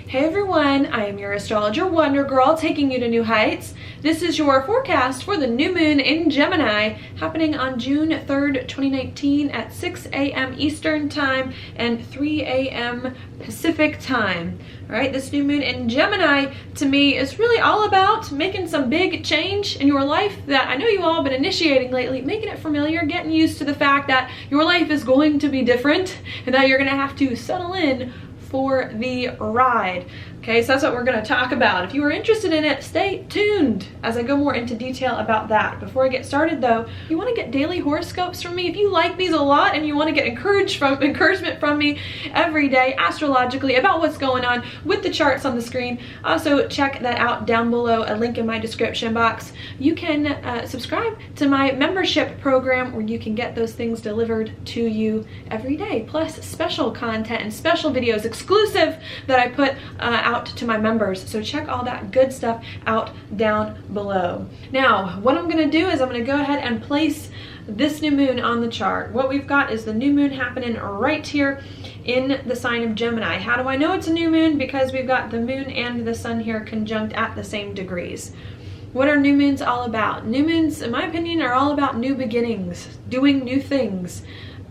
Hey everyone, I am your astrologer Wonder Girl taking you to new heights. This is your forecast for the new moon in Gemini happening on June 3rd, 2019 at 6 a.m. Eastern time and 3 a.m. Pacific time. All right, this new moon in Gemini to me is really all about making some big change in your life that I know you all have been initiating lately, making it familiar, getting used to the fact that your life is going to be different and that you're going to have to settle in for the ride. Okay, so that's what we're going to talk about. If you are interested in it, stay tuned as I go more into detail about that. Before I get started though, if you want to get daily horoscopes from me, if you like these a lot and you want to get encouragement from me every day astrologically about what's going on with the charts on the screen, also check that out down below, a link in my description box. You can subscribe to my membership program where you can get those things delivered to you every day, plus special content and special videos exclusive that I put out to my members. So check all that good stuff out down below. Now, what I'm going to do is I'm going to go ahead and place this new moon on the chart. What we've got is the new moon happening right here in the sign of Gemini. How do I know it's a new moon? Because we've got the moon and the sun here conjunct at the same degrees. What are new moons all about? New moons, in my opinion, are all about new beginnings, doing new things.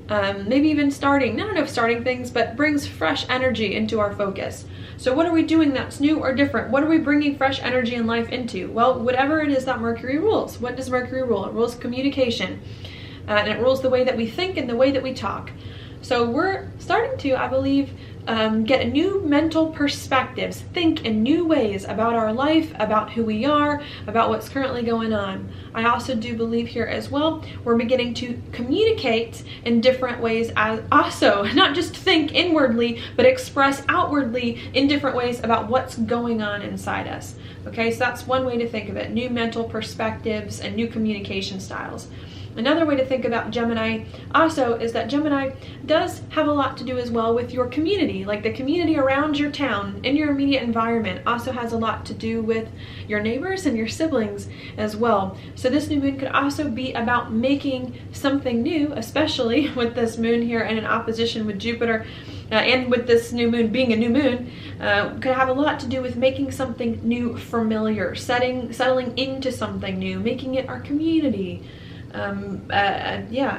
Maybe even starting, I don't know if starting things, but brings fresh energy into our focus. So what are we doing that's new or different? What are we bringing fresh energy in life into? Well, whatever it is that Mercury rules. What does Mercury rule? It rules communication. And it rules the way that we think and the way that we talk. So we're starting to, I believe, get new mental perspectives, think in new ways about our life, about who we are, about what's currently going on. I also do believe here as well, we're beginning to communicate in different ways, as also not just think inwardly, but express outwardly in different ways about what's going on inside us. Okay, so that's one way to think of it, new mental perspectives and new communication styles. Another way to think about Gemini also is that Gemini does have a lot to do as well with your community, like the community around your town, in your immediate environment, also has a lot to do with your neighbors and your siblings as well. So this new moon could also be about making something new, especially with this moon here in an opposition with Jupiter, and with this new moon being a new moon, could have a lot to do with making something new familiar, settling into something new, making it our community.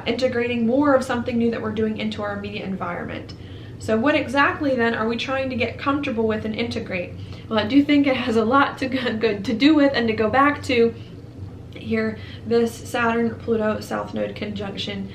Integrating more of something new that we're doing into our immediate environment. So what exactly then are we trying to get comfortable with and integrate? Well, I do think it has a lot to good to do with and to go back to here, this Saturn-Pluto South Node conjunction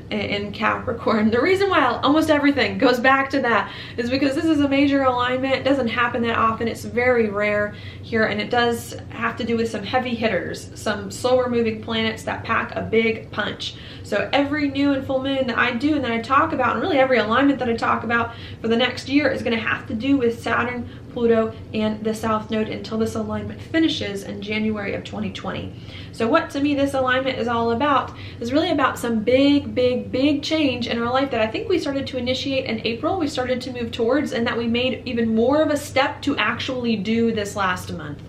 in Capricorn. The reason why almost everything goes back to that is because this is a major alignment. It doesn't happen that often. It's very rare here, and it does have to do with some heavy hitters, some slower moving planets that pack a big punch. So every new and full moon that I do and that I talk about, and really every alignment that I talk about for the next year, is going to have to do with Saturn, Pluto, and the South Node until this alignment finishes in January of 2020. So what to me this alignment is all about is really about some big change in our life that I think we started to initiate in April. We started to move towards, and that we made even more of a step to actually do this last month.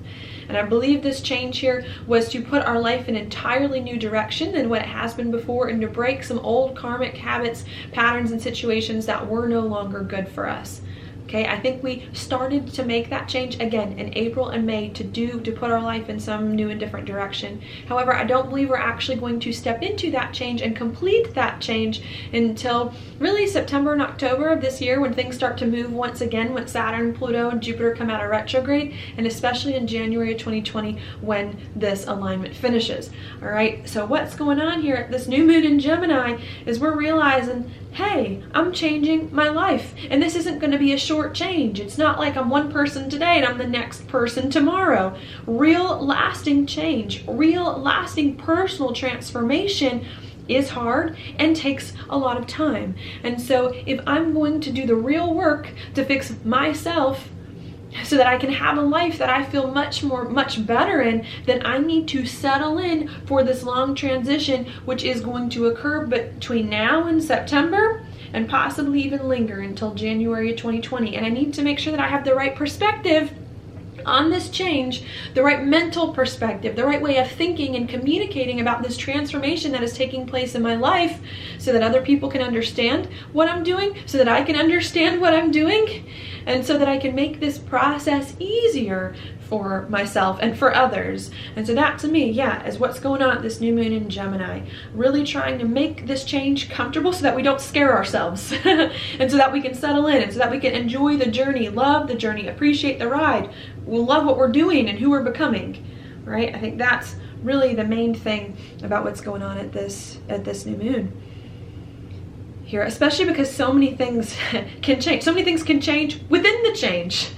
And I believe this change here was to put our life in an entirely new direction than what it has been before, and to break some old karmic habits, patterns, and situations that were no longer good for us. Okay, I think we started to make that change again in April and May to put our life in some new and different direction. However, I don't believe we're actually going to step into that change and complete that change until really September and October of this year, when things start to move once again, when Saturn, Pluto, and Jupiter come out of retrograde, and especially in January of 2020 when this alignment finishes. All right, so what's going on here at this new moon in Gemini is we're realizing, hey, I'm changing my life, and this isn't going to be a short change. It's not like I'm one person today and I'm the next person tomorrow. Real lasting change, real lasting personal transformation is hard and takes a lot of time. And so if I'm going to do the real work to fix myself so that I can have a life that I feel much better in, then I need to settle in for this long transition, which is going to occur between now and September, and possibly even linger until January of 2020. And I need to make sure that I have the right perspective on this change, the right mental perspective, the right way of thinking and communicating about this transformation that is taking place in my life, so that other people can understand what I'm doing, so that I can understand what I'm doing, and so that I can make this process easier for myself and for others. And so that to me, yeah, is what's going on at this new moon in Gemini. Really trying to make this change comfortable so that we don't scare ourselves and so that we can settle in and so that we can enjoy the journey, love the journey, appreciate the ride. We'll love what we're doing and who we're becoming, right? I think that's really the main thing about what's going on at this new moon here, especially because so many things can change. So many things can change within the change.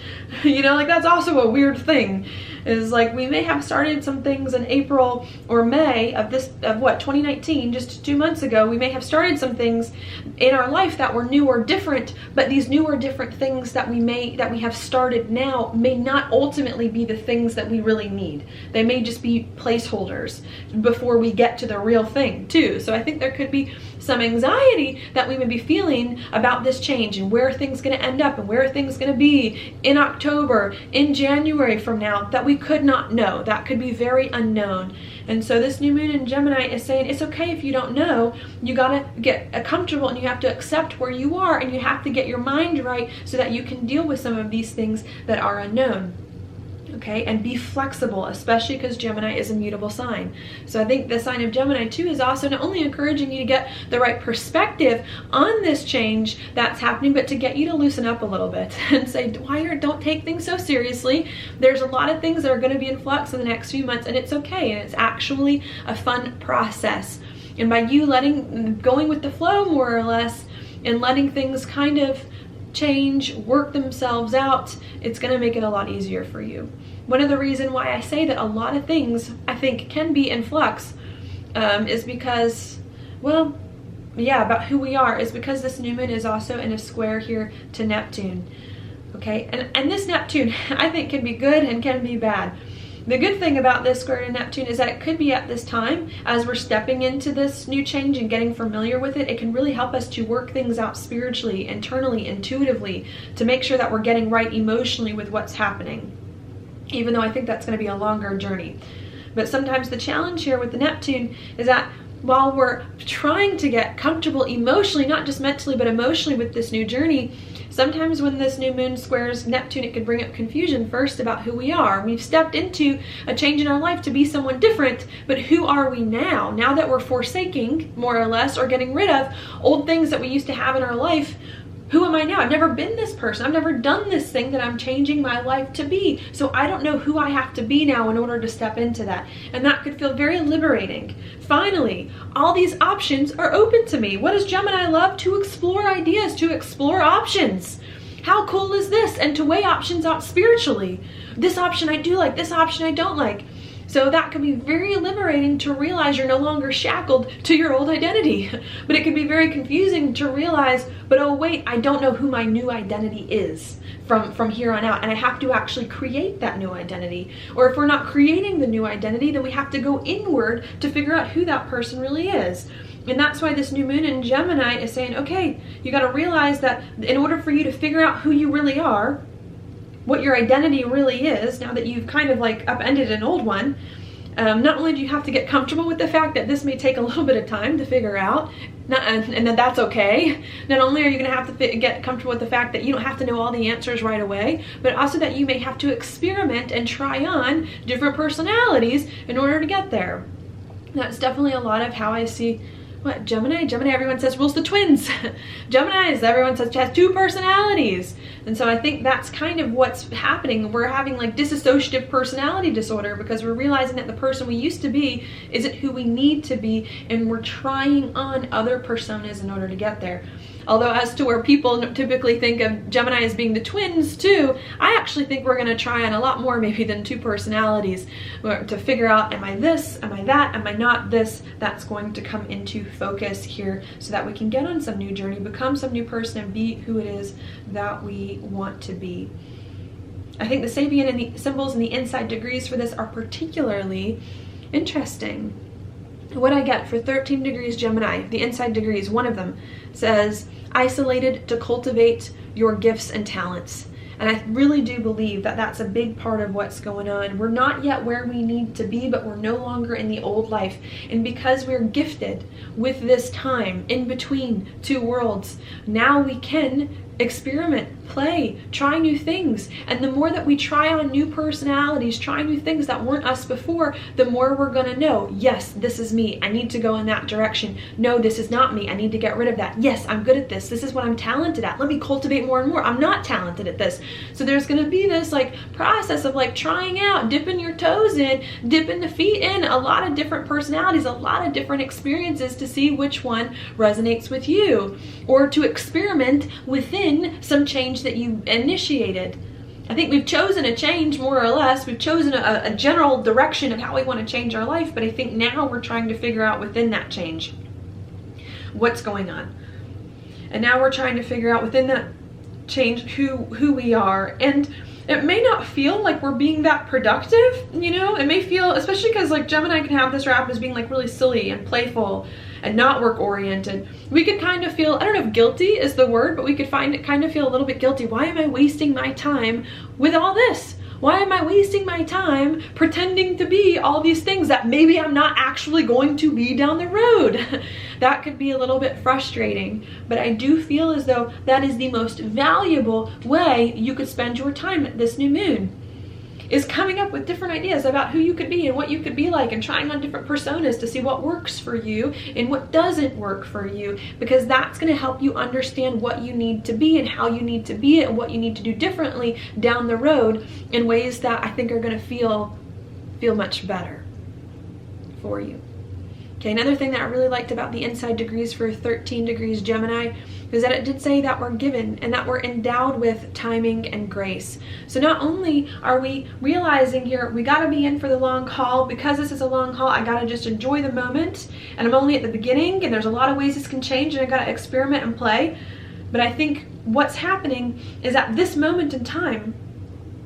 You know, like that's also a weird thing, is like we may have started some things in April or May of 2019, just 2 months ago. We may have started some things in our life that were new or different, but these new or different things that we have started now may not ultimately be the things that we really need. They may just be placeholders before we get to the real thing too. So I think there could be some anxiety that we may be feeling about this change and where things going to end up and where things going to be in October, in January from now, that we could not know. That could be very unknown. And so this new moon in Gemini is saying it's okay if you don't know. You got to get comfortable and you have to accept where you are, and you have to get your mind right so that you can deal with some of these things that are unknown. Okay, and be flexible, especially because Gemini is a mutable sign. So I think the sign of Gemini too is also not only encouraging you to get the right perspective on this change that's happening, but to get you to loosen up a little bit and say, don't take things so seriously. There's a lot of things that are going to be in flux in the next few months, and it's okay, and it's actually a fun process. And by you going with the flow more or less, and letting things kind of change, work themselves out, it's going to make it a lot easier for you. One of the reasons why I say that a lot of things I think can be in flux is because, well, yeah, about who we are, is because this new moon is also in a square here to Neptune. Okay, and this Neptune I think can be good and can be bad. The good thing about this square to Neptune is that it could be at this time, as we're stepping into this new change and getting familiar with it, it can really help us to work things out spiritually, internally, intuitively, to make sure that we're getting right emotionally with what's happening. Even though I think that's going to be a longer journey. But sometimes the challenge here with the Neptune is that while we're trying to get comfortable emotionally, not just mentally, but emotionally with this new journey, sometimes when this new moon squares Neptune, it could bring up confusion first about who we are. We've stepped into a change in our life to be someone different, but who are we now? Now that we're forsaking, more or less, or getting rid of old things that we used to have in our life, who am I now? I've never been this person. I've never done this thing that I'm changing my life to be. So I don't know who I have to be now in order to step into that. And that could feel very liberating. Finally, all these options are open to me. What does Gemini love? To explore ideas, to explore options. How cool is this? And to weigh options out spiritually. This option I do like, this option I don't like. So that can be very liberating to realize you're no longer shackled to your old identity. But it can be very confusing to realize, but oh wait, I don't know who my new identity is from here on out. And I have to actually create that new identity. Or if we're not creating the new identity, then we have to go inward to figure out who that person really is. And that's why this new moon in Gemini is saying, okay, you got to realize that in order for you to figure out who you really are, what your identity really is, now that you've kind of like upended an old one, not only do you have to get comfortable with the fact that this may take a little bit of time to figure out, and that that's okay. Not only are you going to have to get comfortable with the fact that you don't have to know all the answers right away, but also that you may have to experiment and try on different personalities in order to get there. That's definitely a lot of how I see what Gemini, everyone says rules the twins. Geminis, everyone says has two personalities. And so I think that's kind of what's happening. We're having like dissociative personality disorder because we're realizing that the person we used to be isn't who we need to be, and we're trying on other personas in order to get there. Although as to where people typically think of Gemini as being the twins too, I actually think we're going to try on a lot more maybe than two personalities to figure out, am I this, am I that, am I not this? That's going to come into focus here so that we can get on some new journey, become some new person, and be who it is that we want to be. I think the Sabian and the symbols and the inside degrees for this are particularly interesting. What I get for 13 degrees Gemini, the inside degrees, one of them says, isolated to cultivate your gifts and talents. And I really do believe that that's a big part of what's going on. We're not yet where we need to be, but we're no longer in the old life. And because we're gifted with this time in between two worlds, now we can experiment, play, try new things. And the more that we try on new personalities, try new things that weren't us before, the more we're gonna know, yes, this is me. I need to go in that direction. No, this is not me. I need to get rid of that. Yes, I'm good at this. This is what I'm talented at. Let me cultivate more and more. I'm not talented at this. So there's gonna be this like process of like trying out, dipping your toes in, dipping the feet in, a lot of different personalities, a lot of different experiences to see which one resonates with you, or to experiment within some change that you initiated. I think we've chosen a change, more or less. We've chosen a general direction of how we want to change our life, but I think now we're trying to figure out within that change what's going on. And now we're trying to figure out within that change who we are. And it may not feel like we're being that productive, you know? It may feel, especially because like Gemini can have this rap as being like really silly and playful and not work oriented. We could kind of feel, I don't know if guilty is the word, but we could kind of feel a little bit guilty. Why am I wasting my time with all this? Why am I wasting my time pretending to be all these things that maybe I'm not actually going to be down the road? That could be a little bit frustrating, but I do feel as though that is the most valuable way you could spend your time this new moon, is coming up with different ideas about who you could be and what you could be like, and trying on different personas to see what works for you and what doesn't work for you, because that's going to help you understand what you need to be and how you need to be it and what you need to do differently down the road in ways that I think are going to feel much better for you. Okay, another thing that I really liked about the inside degrees for 13 degrees Gemini is that it did say that we're given and that we're endowed with timing and grace. So not only are we realizing here, we gotta be in for the long haul. Because this is a long haul, I gotta just enjoy the moment, and I'm only at the beginning, and there's a lot of ways this can change, and I gotta experiment and play. But I think what's happening is at this moment in time,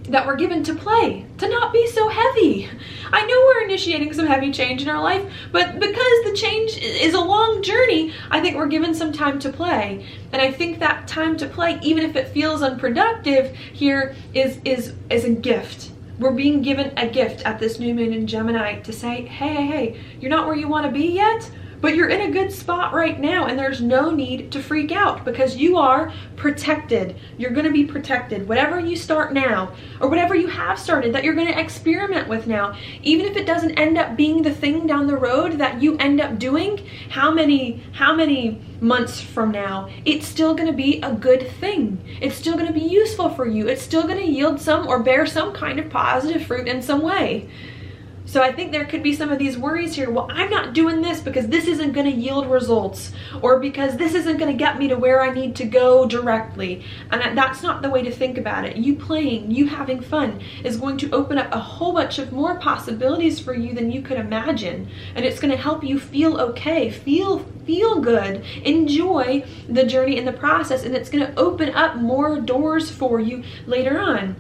that we're given to play, to not be so heavy. I know we're initiating some heavy change in our life, but because the change is a long journey, I think we're given some time to play. And I think that time to play, even if it feels unproductive here, is a gift. We're being given a gift at this new moon in Gemini to say, hey, you're not where you want to be yet, but you're in a good spot right now, and there's no need to freak out because you are protected. You're going to be protected. Whatever you start now, or whatever you have started that you're going to experiment with now, even if it doesn't end up being the thing down the road that you end up doing, how many months from now, it's still going to be a good thing. It's still going to be useful for you. It's still going to yield some or bear some kind of positive fruit in some way. So I think there could be some of these worries here. Well, I'm not doing this because this isn't going to yield results, or because this isn't going to get me to where I need to go directly. And that's not the way to think about it. You playing, you having fun is going to open up a whole bunch of more possibilities for you than you could imagine. And it's going to help you feel okay, feel good, enjoy the journey and the process, and it's going to open up more doors for you later on.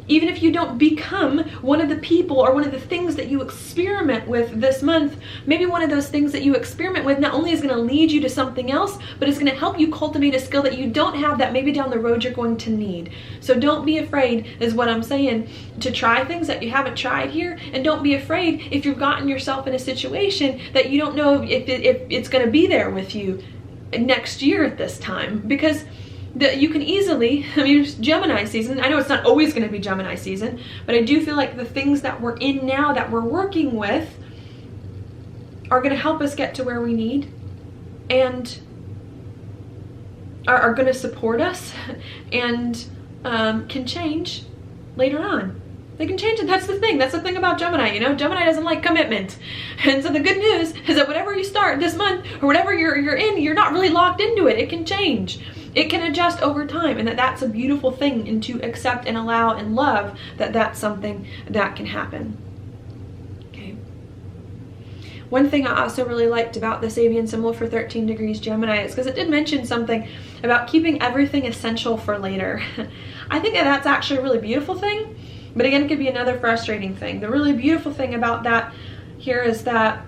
Even if you don't become one of the people or one of the things that you experiment with this month, maybe one of those things that you experiment with not only is going to lead you to something else, but it's going to help you cultivate a skill that you don't have that maybe down the road you're going to need. So don't be afraid, is what I'm saying, to try things that you haven't tried here. And don't be afraid if you've gotten yourself in a situation that you don't know if it's going to be there with you next year at this time. Because you can easily, it's Gemini season. I know it's not always going to be Gemini season, but I do feel like the things that we're in now, that we're working with, are going to help us get to where we need, and are going to support us, and can change later on. They can change it. That's the thing. That's the thing about Gemini, you know? Gemini doesn't like commitment. And so the good news is that whatever you start this month, or whatever you're in, you're not really locked into it. It can change. It can adjust over time, and that's a beautiful thing, and to accept and allow and love that that's something that can happen. Okay. One thing I also really liked about this avian symbol for 13 degrees Gemini is because it did mention something about keeping everything essential for later. I think that that's actually a really beautiful thing, but again, it could be another frustrating thing. The really beautiful thing about that here is that,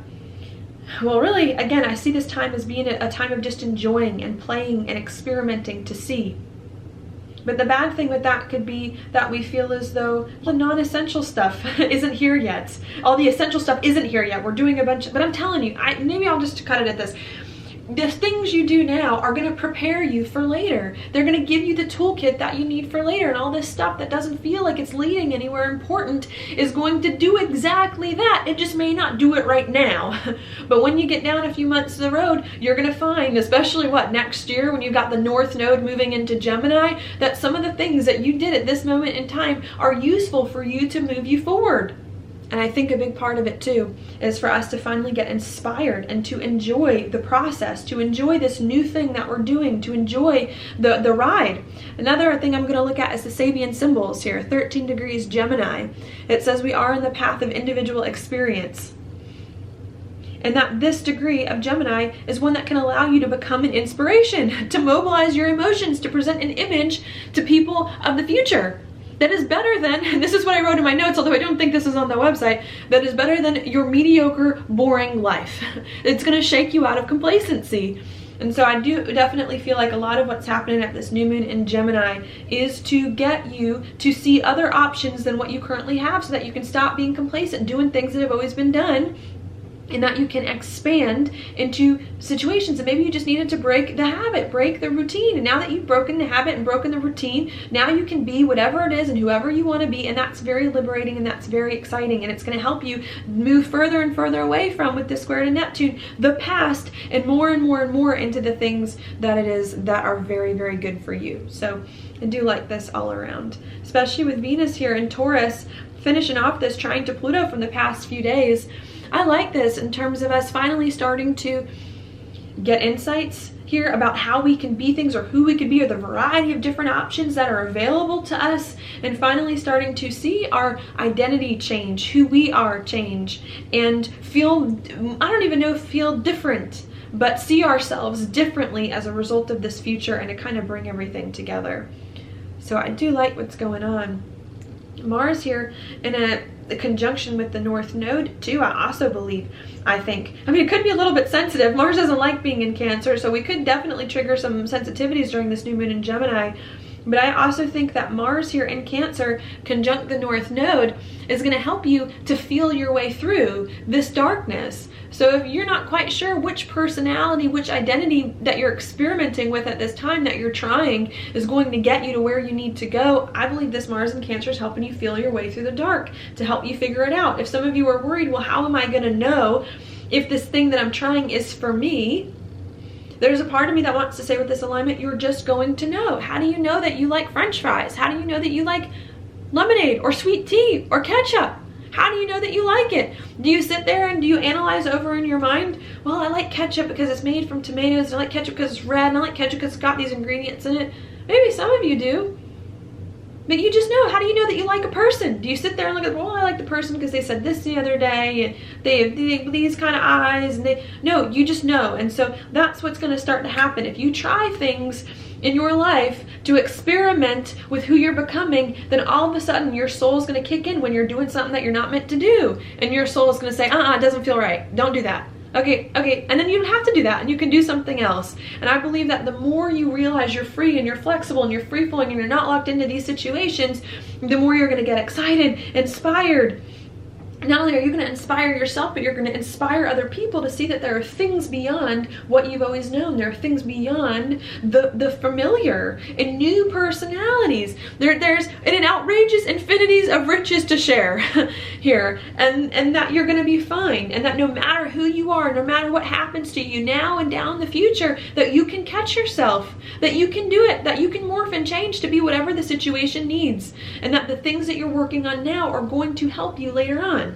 well, really, again, I see this time as being a time of just enjoying and playing and experimenting to see. But the bad thing with that could be that we feel as though the non-essential stuff isn't here yet. All the essential stuff isn't here yet. We're doing a bunch, but I'm telling you, maybe I'll just cut it at this. the things you do now are going to prepare you for later. They're going to give you the toolkit that you need for later, and all this stuff that doesn't feel like it's leading anywhere important is going to do exactly that. It just may not do it right now. But when you get down a few months to the road, you're going to find, especially next year when you've got the North Node moving into Gemini, that some of the things that you did at this moment in time are useful for you to move you forward. And I think a big part of it too is for us to finally get inspired and to enjoy the process, to enjoy this new thing that we're doing, to enjoy the ride. Another thing I'm going to look at is the Sabian symbols here, 13 degrees Gemini. It says we are in the path of individual experience. And that this degree of Gemini is one that can allow you to become an inspiration, to mobilize your emotions, to present an image to people of the future. That is better than, and this is what I wrote in my notes, although I don't think this is on the website, that is better than your mediocre, boring life. It's going to shake you out of complacency. And so I do definitely feel like a lot of what's happening at this new moon in Gemini is to get you to see other options than what you currently have, so that you can stop being complacent, doing things that have always been done, and that you can expand into situations. And maybe you just needed to break the habit, break the routine. And now that you've broken the habit and broken the routine, now you can be whatever it is and whoever you want to be. And that's very liberating, and that's very exciting. And it's going to help you move further and further away from, with this square to Neptune, the past, and more and more and more into the things that are very, very good for you. So I do like this all around, especially with Venus here in Taurus, finishing off this trine to Pluto from the past few days. I like this in terms of us finally starting to get insights here about how we can be things, or who we could be, or the variety of different options that are available to us, and finally starting to see our identity change, who we are change, and feel, I don't even know, feel different, but see ourselves differently as a result of this future, and to kind of bring everything together. So I do like what's going on. Mars here in a conjunction with the North Node too, I also believe, I think. I mean, it could be a little bit sensitive. Mars doesn't like being in Cancer, so we could definitely trigger some sensitivities during this new moon in Gemini. But I also think that Mars here in Cancer conjunct the North Node is going to help you to feel your way through this darkness. So if you're not quite sure which personality, which identity that you're experimenting with at this time, that you're trying, is going to get you to where you need to go, I believe this Mars in Cancer is helping you feel your way through the dark, to help you figure it out. If some of you are worried, well, how am I going to know if this thing that I'm trying is for me? There's a part of me that wants to say, with this alignment, you're just going to know. How do you know that you like French fries? How do you know that you like lemonade or sweet tea or ketchup? How do you know that you like it? Do you sit there and do you analyze over in your mind, well, I like ketchup because it's made from tomatoes, and I like ketchup because it's red, and I like ketchup because it's got these ingredients in it? Maybe some of you do. But you just know. How do you know that you like a person? Do you sit there and look at, well, I like the person because they said this the other day, and they have these kind of eyes, and no, you just know. And so that's what's going to start to happen. If you try things in your life to experiment with who you're becoming, then all of a sudden your soul is going to kick in when you're doing something that you're not meant to do. And your soul is going to say, it doesn't feel right. Don't do that. Okay, and then you don't have to do that, and you can do something else. And I believe that the more you realize you're free and you're flexible and you're free-flowing and you're not locked into these situations, the more you're going to get excited, inspired. Not only are you going to inspire yourself, but you're going to inspire other people to see that there are things beyond what you've always known. There are things beyond the familiar, and new personalities. There's an outrageous infinities of riches to share here, and that you're going to be fine, and that no matter who you are, no matter what happens to you now and down the future, that you can catch yourself, that you can do it, that you can morph and change to be whatever the situation needs, and that the things that you're working on now are going to help you later on.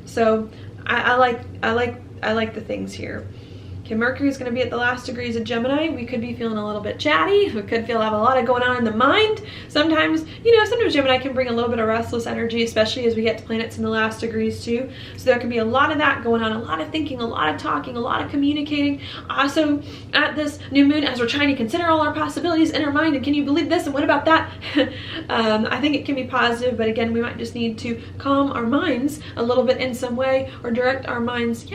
So I like the things here. Okay, Mercury is going to be at the last degrees of Gemini. We could be feeling a little bit chatty. We could have a lot of going on in the mind. Sometimes Gemini can bring a little bit of restless energy, especially as we get to planets in the last degrees too. So there could be a lot of that going on, a lot of thinking, a lot of talking, a lot of communicating. Also at this new moon, as we're trying to consider all our possibilities in our mind, and can you believe this, and what about that? I think it can be positive, but again, we might just need to calm our minds a little bit in some way, or direct our minds,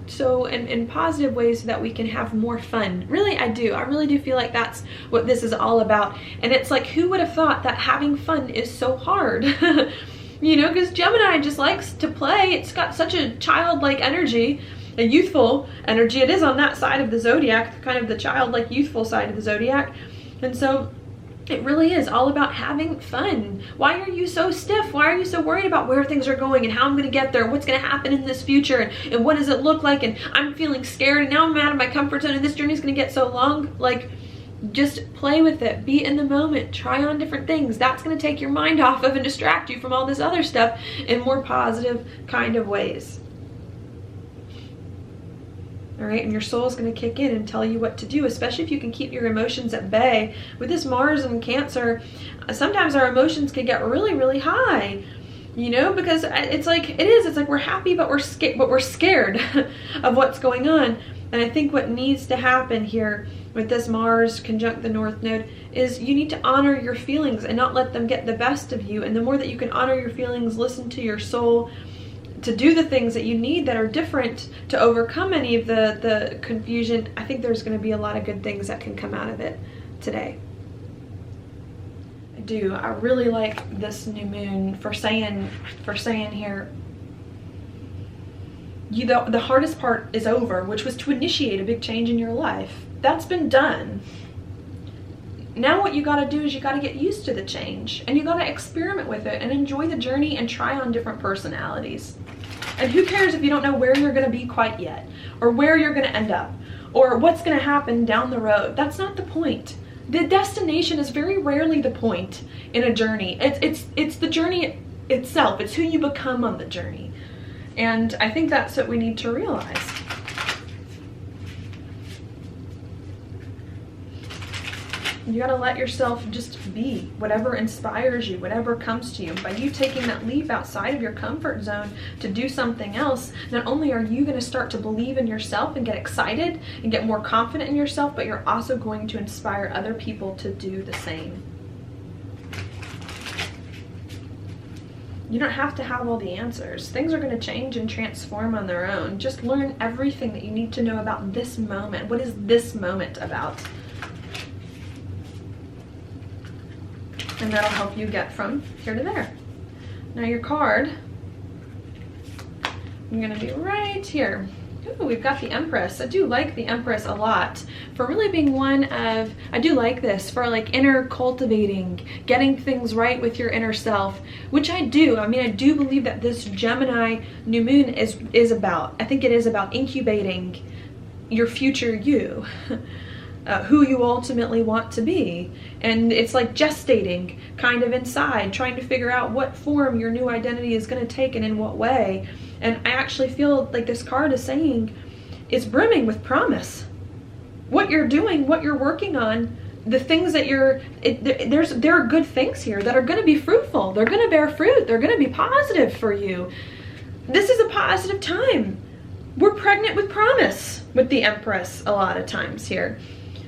so in positive ways, so that we can have more fun. Really, I really do feel like that's what this is all about. And it's like, who would have thought that having fun is so hard? Because Gemini just likes to play. It's got such a childlike energy. a youthful energy. It is on that side of the zodiac, kind of the childlike, youthful side of the zodiac. And so it really is all about having fun. Why are you so stiff? Why are you so worried about where things are going and how I'm going to get there? What's going to happen in this future? And what does it look like? And I'm feeling scared and now I'm out of my comfort zone and this journey is going to get so long. Like, just play with it. Be in the moment. Try on different things. That's going to take your mind off of and distract you from all this other stuff in more positive kind of ways. All right, and your soul is going to kick in and tell you what to do, especially if you can keep your emotions at bay. With this Mars and Cancer, sometimes our emotions can get really, really high, you know, because it's like we're happy, but we're scared of what's going on. And I think what needs to happen here with this Mars conjunct the North Node is you need to honor your feelings and not let them get the best of you. And the more that you can honor your feelings, listen to your soul, to do the things that you need that are different to overcome any of the confusion, I think there's going to be a lot of good things that can come out of it today. I really like this new moon for saying here, the hardest part is over, which was to initiate a big change in your life. That's been done. Now what you got to do is you got to get used to the change and you got to experiment with it and enjoy the journey and try on different personalities. And who cares if you don't know where you're going to be quite yet, or where you're going to end up, or what's going to happen down the road. That's not the point. The destination is very rarely the point in a journey. It's the journey itself. It's who you become on the journey. And I think that's what we need to realize. You gotta let yourself just be whatever inspires you, whatever comes to you. By you taking that leap outside of your comfort zone to do something else, not only are you gonna start to believe in yourself and get excited and get more confident in yourself, but you're also going to inspire other people to do the same. You don't have to have all the answers. Things are going to change and transform on their own. Just learn everything that you need to know about this moment. What is this moment about? And that'll help you get from here to there. Now your card, I'm going to be right here. Ooh, we've got the Empress. I do like the Empress a lot for really being one of, I do like this for like inner cultivating, getting things right with your inner self, which I do. I mean, I do believe that this Gemini new moon is about, I think it is about incubating your future you. Who you ultimately want to be. And it's like gestating kind of inside, trying to figure out what form your new identity is going to take and in what way. And I actually feel like this card is saying it's brimming with promise. What you're doing, what you're working on, the things that there are good things here that are going to be fruitful. They're going to bear fruit. They're going to be positive for you. This is a positive time. We're pregnant with promise with the Empress a lot of times here.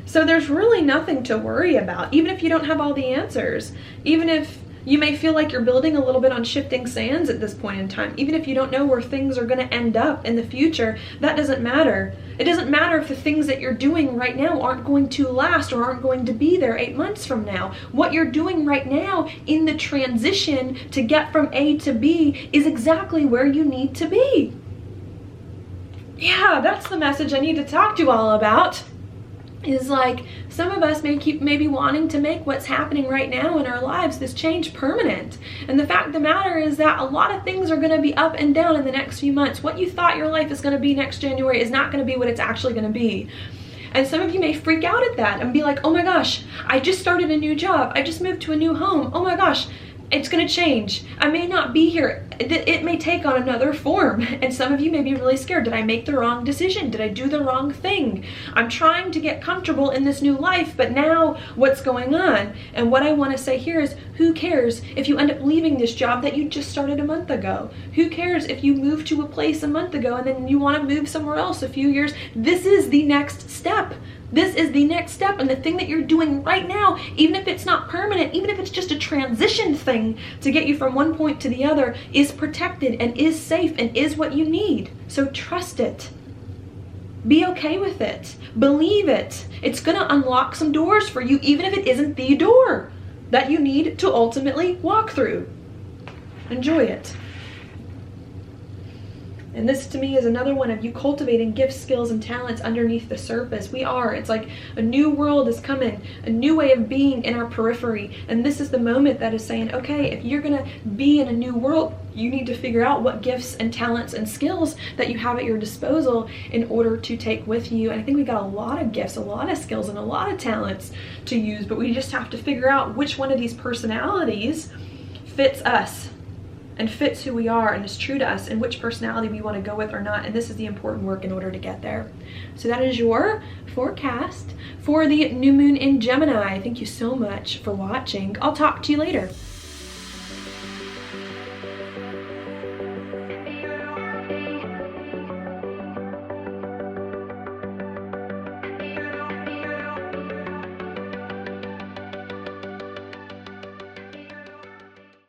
So there's really nothing to worry about, even if you don't have all the answers, even if you may feel like you're building a little bit on shifting sands at this point in time, even if you don't know where things are going to end up in the future, that doesn't matter. It doesn't matter if the things that you're doing right now aren't going to last or aren't going to be there 8 months from now. What you're doing right now in the transition to get from A to B is exactly where you need to be. Yeah, that's the message I need to talk to you all about. Is like some of us may keep maybe wanting to make what's happening right now in our lives, this change, permanent. And the fact of the matter is that a lot of things are going to be up and down in the next few months. What you thought your life is going to be next January is not going to be what it's actually going to be. And some of you may freak out at that and be like, oh my gosh, I just started a new job. I just moved to a new home. Oh my gosh, it's going to change. I may not be here. It may take on another form. And some of you may be really scared. Did I make the wrong decision? Did I do the wrong thing? I'm trying to get comfortable in this new life, but now what's going on? And what I want to say here is, who cares if you end up leaving this job that you just started a month ago? Who cares if you moved to a place a month ago and then you want to move somewhere else a few years? This is the next step. This is the next step, and the thing that you're doing right now, even if it's not permanent, even if it's just a transition thing to get you from one point to the other, is protected and is safe and is what you need. So trust it. Be okay with it. Believe it. It's going to unlock some doors for you, even if it isn't the door that you need to ultimately walk through. Enjoy it. And this to me is another one of you cultivating gifts, skills, and talents underneath the surface. It's like a new world is coming, a new way of being in our periphery. And this is the moment that is saying, okay, if you're gonna be in a new world, you need to figure out what gifts and talents and skills that you have at your disposal in order to take with you. And I think we got a lot of gifts, a lot of skills, and a lot of talents to use, but we just have to figure out which one of these personalities fits us and fits who we are and is true to us, and which personality we want to go with or not. And this is the important work in order to get there. So that is your forecast for the new moon in Gemini. Thank you so much for watching. I'll talk to you later.